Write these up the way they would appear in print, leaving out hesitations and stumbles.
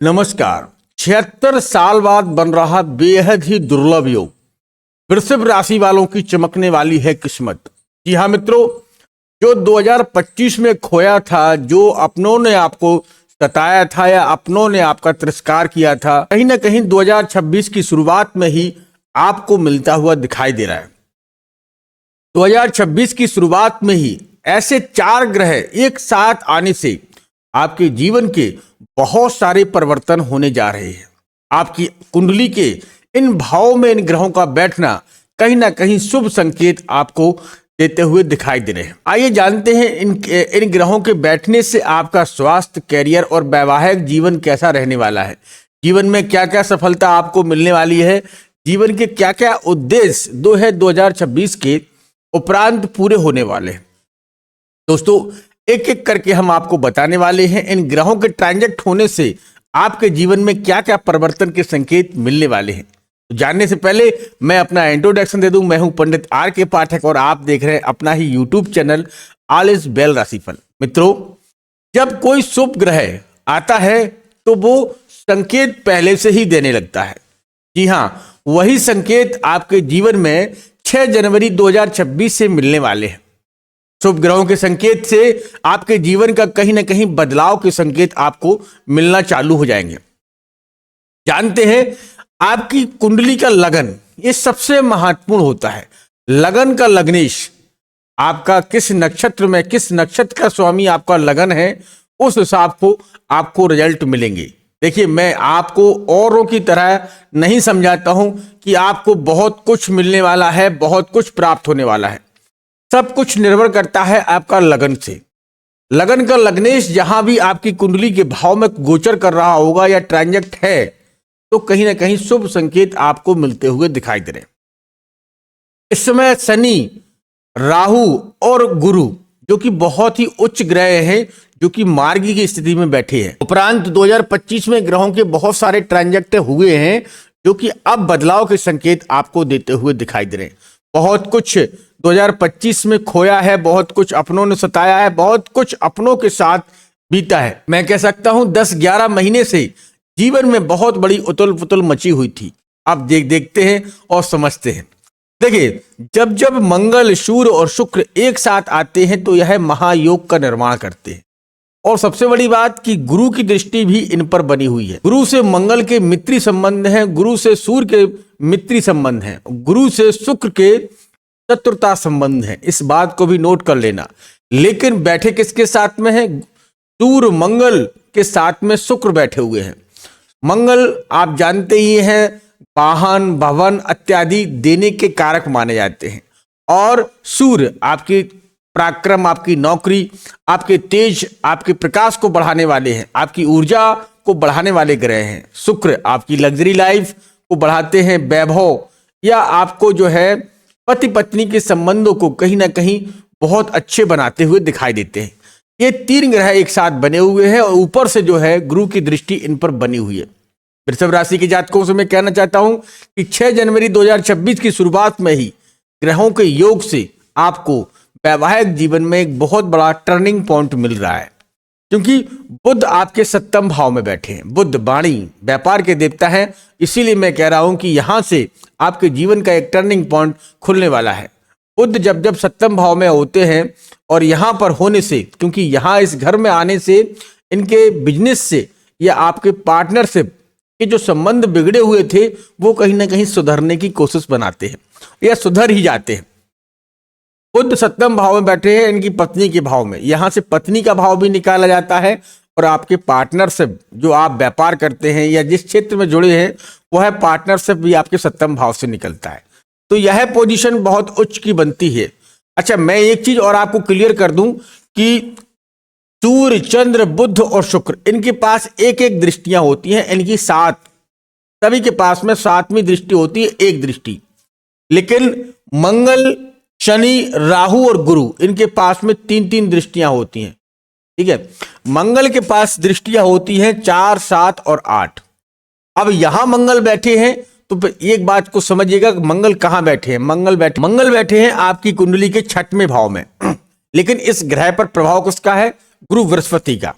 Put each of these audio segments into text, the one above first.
नमस्कार। 76 साल बाद बन रहा बेहद ही दुर्लभ योग। वृषभ राशि वालों की चमकने वाली है किस्मत। जी हाँ मित्रों, जो 2025 में खोया था, जो अपनों ने आपको सताया था या अपनों ने आपका तिरस्कार किया था, कहीं ना कहीं 2026 की शुरुआत में ही आपको मिलता हुआ दिखाई दे रहा है। 2026 की शुरुआत में ही ऐसे 4 ग्रह एक साथ आने से आपके जीवन के बहुत सारे परिवर्तन होने जा रहे हैं। आपकी कुंडली के इन भावों में इन ग्रहों का बैठना कहीं ना कहीं शुभ संकेत आपको देते हुए दिखाई दे रहे हैं। आइए जानते हैं इन ग्रहों के बैठने से आपका स्वास्थ्य, कैरियर और वैवाहिक जीवन कैसा रहने वाला है। जीवन में क्या क्या सफलता आपको मिलने वाली है, जीवन के क्या क्या उद्देश्य 2026 के उपरांत पूरे होने वाले हैं। दोस्तों, एक एक करके हम आपको बताने वाले हैं इन ग्रहों के ट्रांजैक्ट होने से आपके जीवन में क्या क्या परिवर्तन के संकेत मिलने वाले हैं। तो जानने से पहले मैं अपना इंट्रोडक्शन दे दूं। मैं हूं पंडित आर के पाठक और आप देख रहे हैं अपना ही YouTube channel all is well राशिफल। मित्रों, जब कोई शुभ ग्रह आता है तो वो संकेत पहले से ही देने लगता है। जी हाँ, वही संकेत आपके जीवन में 6 जनवरी 2026 से मिलने वाले हैं। शुभ ग्रहों के संकेत से आपके जीवन का कहीं ना कहीं बदलाव के संकेत आपको मिलना चालू हो जाएंगे। जानते हैं, आपकी कुंडली का लगन ये सबसे महत्वपूर्ण होता है। लगन का लग्नेश आपका किस नक्षत्र में, किस नक्षत्र का स्वामी आपका लगन है, उस हिसाब को आपको रिजल्ट मिलेंगे। देखिए, मैं आपको औरों की तरह नहीं समझाता हूं कि आपको बहुत कुछ मिलने वाला है, बहुत कुछ प्राप्त होने वाला है। सब कुछ निर्भर करता है आपका लगन से। लगन का लग्नेश जहां भी आपकी कुंडली के भाव में गोचर कर रहा होगा या ट्रांजैक्ट है, तो कहीं ना कहीं शुभ संकेत आपको मिलते हुए दिखाई दे रहे हैं। इस समय शनि, राहु और गुरु जो कि बहुत ही उच्च ग्रह हैं, जो कि मार्गी की स्थिति में बैठे हैं। उपरांत 2025 में ग्रहों के बहुत सारे ट्रांजैक्ट हुए हैं जो कि अब बदलाव के संकेत आपको देते हुए दिखाई दे रहे हैं। बहुत कुछ 2025 में खोया है, बहुत कुछ अपनों ने सताया है, बहुत कुछ अपनों के साथ बीता है। मैं कह सकता हूं 10-11 महीने से जीवन में बहुत बड़ी उथल पुथल मची हुई थी। अब देखते हैं और समझते हैं। देखिए, जब जब मंगल, सूर्य और शुक्र एक साथ आते हैं तो यह महायोग का निर्माण करते हैं। और सबसे बड़ी बात कि गुरु की दृष्टि भी इन पर बनी हुई है। गुरु से मंगल के मित्री संबंध हैं, गुरु से सूर्य के मित्री संबंध हैं, गुरु से शुक्र के शत्रुता संबंध है। इस बात को भी नोट कर लेना। लेकिन बैठे किसके साथ में है? सूर्य मंगल के साथ में शुक्र बैठे हुए हैं। मंगल आप जानते ही हैं, वाहन, भवन इत्यादि देने के कारक माने जाते हैं। और सूर्य आपकी पराक्रम, आपकी नौकरी, आपके तेज, आपके प्रकाश को बढ़ाने वाले हैं, आपकी ऊर्जा को बढ़ाने वाले ग्रह हैं। शुक्र आपकी लग्जरी लाइफ को बढ़ाते हैं, वैभव या आपको जो है पति पत्नी के संबंधों को कहीं ना कहीं बहुत अच्छे बनाते हुए दिखाई देते हैं। ये 3 ग्रह एक साथ बने हुए हैं और ऊपर से जो है गुरु की दृष्टि इन पर बनी हुई है। वृषभ राशि के जातकों से मैं कहना चाहता हूं कि 6 जनवरी 2026 की शुरुआत में ही ग्रहों के योग से आपको वैवाहिक जीवन में एक बहुत बड़ा टर्निंग पॉइंट मिल रहा है, क्योंकि बुध आपके 7वें भाव में बैठे हैं। बुध वाणी, व्यापार के देवता हैं। इसीलिए मैं कह रहा हूं कि यहां से आपके जीवन का एक टर्निंग पॉइंट खुलने वाला है। बुध जब जब 7वें भाव में होते हैं और यहां पर होने से, क्योंकि यहां इस घर में आने से इनके बिजनेस से या आपके पार्टनरशिप के जो संबंध बिगड़े हुए थे वो कहीं ना कहीं सुधरने की कोशिश बनाते हैं या सुधर ही जाते हैं। बुध 7वें भाव में बैठे हैं इनकी पत्नी के भाव में। यहां से पत्नी का भाव भी निकाला जाता है और आपके पार्टनरशिप, जो आप व्यापार करते हैं या जिस क्षेत्र में जुड़े हैं, वह पार्टनरशिप भी आपके 7वें भाव से निकलता है। तो यह पोजीशन बहुत उच्च की बनती है। अच्छा, मैं एक चीज और आपको क्लियर कर दूं कि सूर्य, चंद्र, बुध और शुक्र इनके पास एक एक दृष्टियां होती हैं। इनकी 7, सभी के पास में 7वीं दृष्टि होती है, एक दृष्टि। लेकिन मंगल, शनि, राहु और गुरु इनके पास में 3-3 दृष्टियां होती हैं। ठीक है, मंगल के पास दृष्टियां होती हैं 4, 7 और 8। अब यहां मंगल बैठे हैं तो एक बात को समझिएगा, मंगल कहां बैठे हैं? मंगल बैठे हैं आपकी कुंडली के 6वें भाव में। लेकिन इस ग्रह पर प्रभाव किसका है? गुरु बृहस्पति का।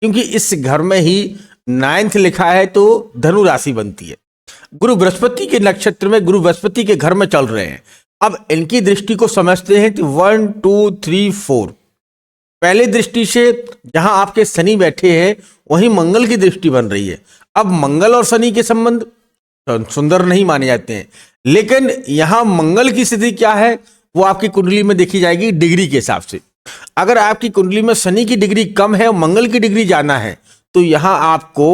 क्योंकि इस घर में ही 9th लिखा है तो धनु राशि बनती है। गुरु बृहस्पति के नक्षत्र में, गुरु बृहस्पति के घर में चल रहे हैं। अब इनकी दृष्टि को समझते हैं तो 1 2 3 4। पहले दृष्टि से जहां आपके शनि बैठे हैं वहीं मंगल की दृष्टि बन रही है। अब मंगल और शनि के संबंध सुंदर नहीं माने जाते हैं, लेकिन यहां मंगल की स्थिति क्या है वो आपकी कुंडली में देखी जाएगी डिग्री के हिसाब से। अगर आपकी कुंडली में शनि की डिग्री कम है और मंगल की डिग्री ज्यादा है तो यहां आपको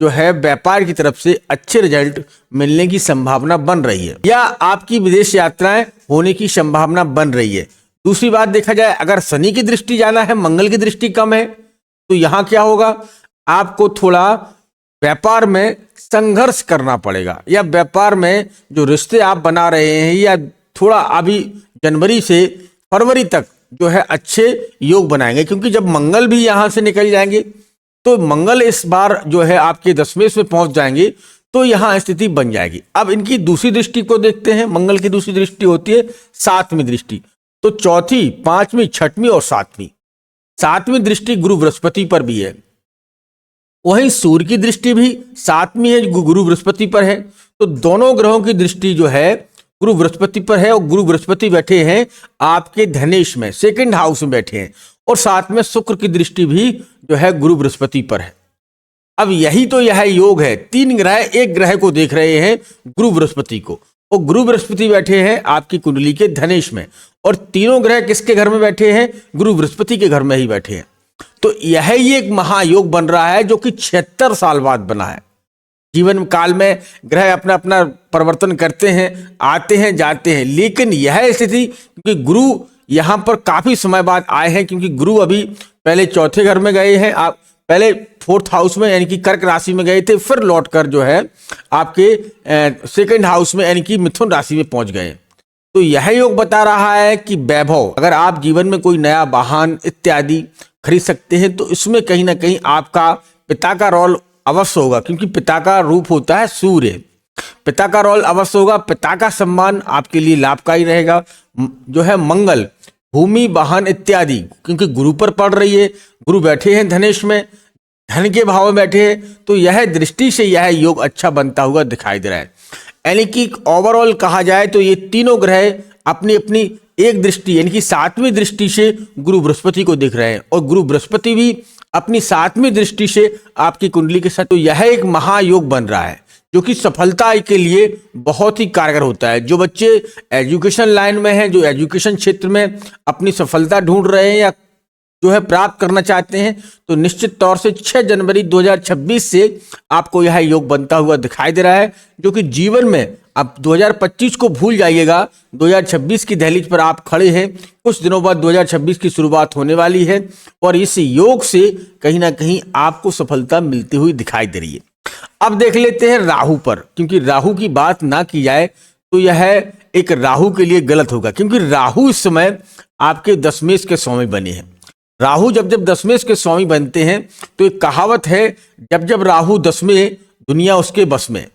जो है व्यापार की तरफ से अच्छे रिजल्ट मिलने की संभावना बन रही है, या आपकी विदेश यात्राएं होने की संभावना बन रही है। दूसरी बात देखा जाए, अगर शनि की दृष्टि ज्यादा है, मंगल की दृष्टि कम है, तो यहां क्या होगा, आपको थोड़ा व्यापार में संघर्ष करना पड़ेगा, या व्यापार में जो रिश्ते आप बना रहे हैं या थोड़ा अभी जनवरी से फरवरी तक जो है अच्छे योग बनाएंगे, क्योंकि जब मंगल भी यहां से निकल जाएंगे तो मंगल इस बार जो है आपके दशमेश में पहुंच जाएंगे तो यहां स्थिति बन जाएगी। अब इनकी दूसरी दृष्टि को देखते हैं। मंगल की दूसरी दृष्टि होती है 7वीं दृष्टि, तो 4th, 5वीं, 6वीं और 7वीं। 7वीं दृष्टि गुरु बृहस्पति पर भी है, वहीं सूर्य की दृष्टि भी 7वीं है, गुरु बृहस्पति पर है। तो दोनों ग्रहों की दृष्टि जो है गुरु बृहस्पति पर है, और गुरु बृहस्पति बैठे हैं आपके धनेश में, 2nd हाउस में बैठे हैं, और साथ में शुक्र की दृष्टि भी जो है गुरु बृहस्पति पर है। अब यही तो यह योग है, 3 ग्रह एक ग्रह को देख रहे हैं, गुरु बृहस्पति को, और गुरु बृहस्पति बैठे हैं आपकी कुंडली के धनेश में, और तीनों ग्रह किसके घर में बैठे हैं, गुरु बृहस्पति के घर में ही बैठे हैं। तो यह ही एक महायोग बन रहा है जो कि 76 साल बाद बना है। जीवन काल में ग्रह अपना अपना परिवर्तन करते हैं, आते हैं जाते हैं, लेकिन यह स्थिति क्योंकि गुरु यहां पर काफी समय बाद आए हैं, क्योंकि गुरु अभी पहले 4थे घर में गए हैं, आप पहले 4th हाउस में यानी कि कर्क राशि में गए थे, फिर लौटकर जो है आपके 2nd हाउस में यानी कि मिथुन राशि में पहुंच गए। तो यह योग बता रहा है कि वैभव, अगर आप जीवन में कोई नया वाहन इत्यादि खरीद सकते हैं तो इसमें कहीं ना कहीं आपका पिता का रोल अवश्य होगा, क्योंकि पिता का रूप होता है सूर्य, पिता का रोल अवश्य होगा, पिता का सम्मान आपके लिए लाभकारी रहेगा। जो है मंगल, भूमि, वाहन इत्यादि, क्योंकि गुरु पर पड़ रही है, गुरु बैठे हैं धनेश में, धन के भाव में बैठे हैं, तो यह दृष्टि से यह योग अच्छा बनता हुआ दिखाई दे रहा है। यानी कि ओवरऑल कहा जाए तो ये तीनों ग्रह अपनी अपनी एक दृष्टि यानी कि 7वीं दृष्टि से गुरु बृहस्पति को दिख रहे हैं, और गुरु बृहस्पति भी अपनी 7वीं दृष्टि से आपकी कुंडली के साथ, तो यह एक महायोग बन रहा है जो कि सफलता के लिए बहुत ही कारगर होता है। जो बच्चे एजुकेशन लाइन में हैं, जो एजुकेशन क्षेत्र में अपनी सफलता ढूंढ रहे हैं या जो है प्राप्त करना चाहते हैं, तो निश्चित तौर से 6 जनवरी 2026 से आपको यह योग बनता हुआ दिखाई दे रहा है, जो कि जीवन में आप 2025 को भूल जाइएगा, 2026 की दहलीज पर आप खड़े हैं। कुछ दिनों बाद 2026 की शुरुआत होने वाली है, और इस योग से कहीं ना कहीं आपको सफलता मिलती हुई दिखाई दे रही है। अब देख लेते हैं राहु पर, क्योंकि राहु की बात ना की जाए तो यह एक राहु के लिए गलत होगा, क्योंकि राहु इस समय आपके दशमेश के स्वामी बने हैं। राहु जब जब दशमेश के स्वामी बनते हैं तो एक कहावत है, जब जब राहु दसवें दुनिया उसके बस में।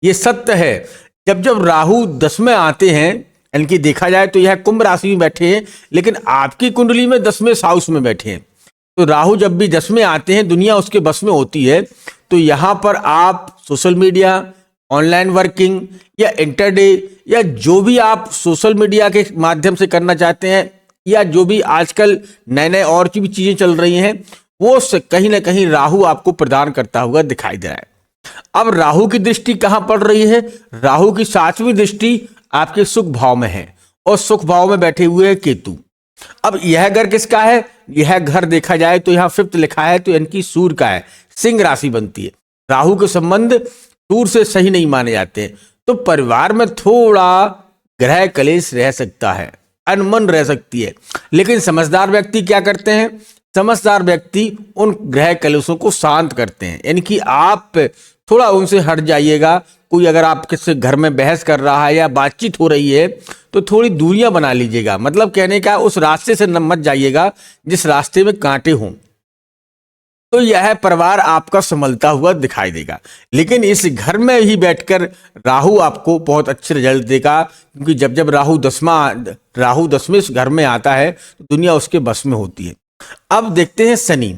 ये सत्य है, जब जब राहु 10 में आते हैं, यानी कि देखा जाए तो यह कुंभ राशि में बैठे हैं, लेकिन आपकी कुंडली में 10वें हाउस में बैठे हैं। तो राहु जब भी 10 में आते हैं, दुनिया उसके बस में होती है। तो यहाँ पर आप सोशल मीडिया, ऑनलाइन वर्किंग या इंटरडे या जो भी आप सोशल मीडिया के माध्यम से करना चाहते हैं, या जो भी आजकल नए नए और की भी चीजें चल रही हैं, वो कहीं ना कहीं राहु आपको प्रदान करता हुआ दिखाई दे रहा है। अब राहु की दृष्टि कहां पड़ रही है? राहु की 7वीं दृष्टि आपके सुख भाव में है, और सुख भाव में बैठे हुए है केतु। अब यह घर किसका है? यह घर देखा जाए तो यहाँ 5th लिखा है, तो इनकी सूर्य का है, सिंह राशि बनती है। राहु के संबंध सूर्य से सही नहीं माने जाते हैं, तो परिवार में थोड़ा ग्रह कलेश रह सकता है, अनमन रह सकती है। लेकिन समझदार व्यक्ति क्या करते हैं? समझदार व्यक्ति उन ग्रह कलेशों को शांत करते हैं, यानी कि आप थोड़ा उनसे हट जाइएगा। कोई अगर आप किससे घर में बहस कर रहा है या बातचीत हो रही है, तो थोड़ी दूरियां बना लीजिएगा। मतलब कहने का उस रास्ते से मत जाइएगा जिस रास्ते में कांटे हों, तो यह परिवार आपका संभलता हुआ दिखाई देगा। लेकिन इस घर में ही बैठकर राहु आपको बहुत अच्छे रिजल्ट देगा, क्योंकि जब जब राहु 10वें घर में आता है तो दुनिया उसके बस में होती है। अब देखते हैं शनि।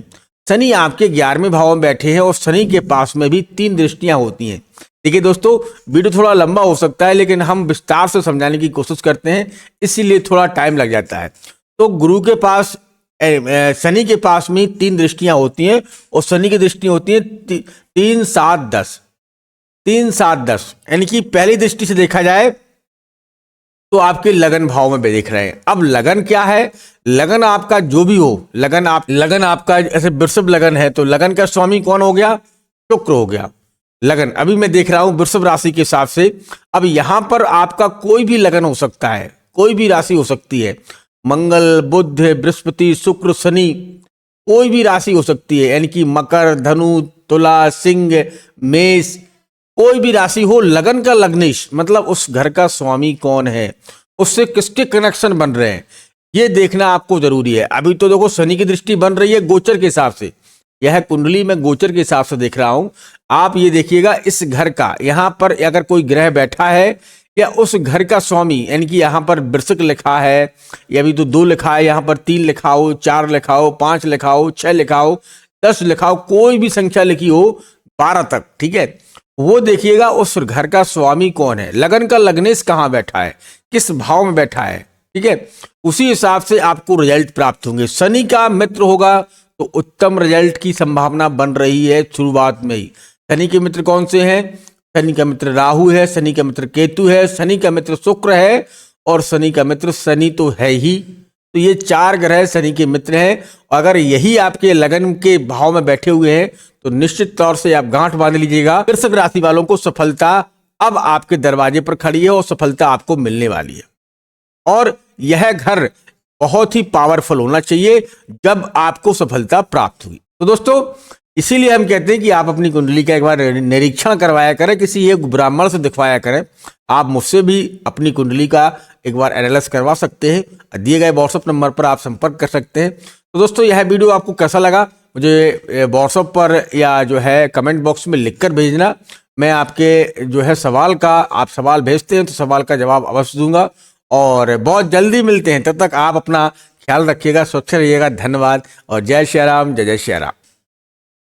शनि आपके 11वें भाव में बैठे हैं और शनि के पास में भी 3 दृष्टियां होती हैं। देखिए दोस्तों, वीडियो थोड़ा लंबा हो सकता है, लेकिन हम विस्तार से समझाने की कोशिश करते हैं, इसीलिए थोड़ा टाइम लग जाता है। तो गुरु के पास शनि के पास में 3 दृष्टियां होती हैं और शनि की दृष्टि होती है 3, 7, 10। 3, 7, 10 यानी कि पहली दृष्टि से देखा जाए तो आपके लगन भाव में देख रहे हैं। अब लगन क्या है? लगन आपका जो भी हो, लगन आपका ऐसे वृषभ लगन है तो लगन का स्वामी कौन हो गया? शुक्र हो गया। लगन अभी मैं देख रहा हूं वृषभ राशि के हिसाब से। अब यहां पर आपका कोई भी लगन हो सकता है, कोई भी राशि हो सकती है। मंगल, बुध, बृहस्पति, शुक्र, शनि, कोई भी राशि हो सकती है, यानी कि मकर, धनु, तुला, सिंह, मेष, कोई भी राशि हो। लगन का लग्नेश मतलब उस घर का स्वामी कौन है, उससे किसके कनेक्शन बन रहे हैं, ये देखना आपको जरूरी है। अभी तो देखो शनि की दृष्टि बन रही है गोचर के हिसाब से, यह कुंडली में गोचर के हिसाब से देख रहा हूं। आप ये देखिएगा इस घर का, यहां पर अगर कोई ग्रह बैठा है या उस घर का स्वामी, यानी कि यहां पर वृश्चिक लिखा है, या अभी तो 2 लिखा है, यहां पर 3 लिखा हो, 4 लिखा हो, 5 लिखा हो, 6 लिखा हो, 10 लिखा हो, कोई भी संख्या लिखी हो 12 तक, ठीक है, वो देखिएगा उस घर का स्वामी कौन है, लगन का लग्नेश कहाँ बैठा है, किस भाव में बैठा है, ठीक है, उसी हिसाब से आपको रिजल्ट प्राप्त होंगे। शनि का मित्र होगा तो उत्तम रिजल्ट की संभावना बन रही है शुरुआत में ही। शनि के मित्र कौन से हैं? शनि का मित्र राहु है, शनि का मित्र केतु है, शनि का मित्र शुक्र है और शनि का मित्र शनि तो है ही। तो ये 4 ग्रह शनि के मित्र हैं। अगर यही आपके लगन के भाव में बैठे हुए हैं तो निश्चित तौर से आप गांठ बांध लीजिएगा। वृषभ राशि वालों को सफलता अब आपके दरवाजे पर खड़ी है और सफलता आपको मिलने वाली है। और यह घर बहुत ही पावरफुल होना चाहिए जब आपको सफलता प्राप्त हुई। तो दोस्तों, इसीलिए हम कहते हैं कि आप अपनी कुंडली का एक बार निरीक्षण करवाया करें, किसी एक ब्राह्मण से दिखवाया करें। आप मुझसे भी अपनी कुंडली का एक बार एनालिसिस करवा सकते हैं, दिए गए व्हाट्सएप नंबर पर आप संपर्क कर सकते हैं। तो दोस्तों, यह वीडियो आपको कैसा लगा मुझे व्हाट्सएप पर या जो है कमेंट बॉक्स में लिखकर भेजना। मैं आपके जो है सवाल का, आप सवाल भेजते हैं तो सवाल का जवाब अवश्य दूंगा। और बहुत जल्दी मिलते हैं, तब तक आप अपना ख्याल रखिएगा, स्वच्छ रहिएगा। धन्यवाद और जय श्री राम, जय जय श्री राम।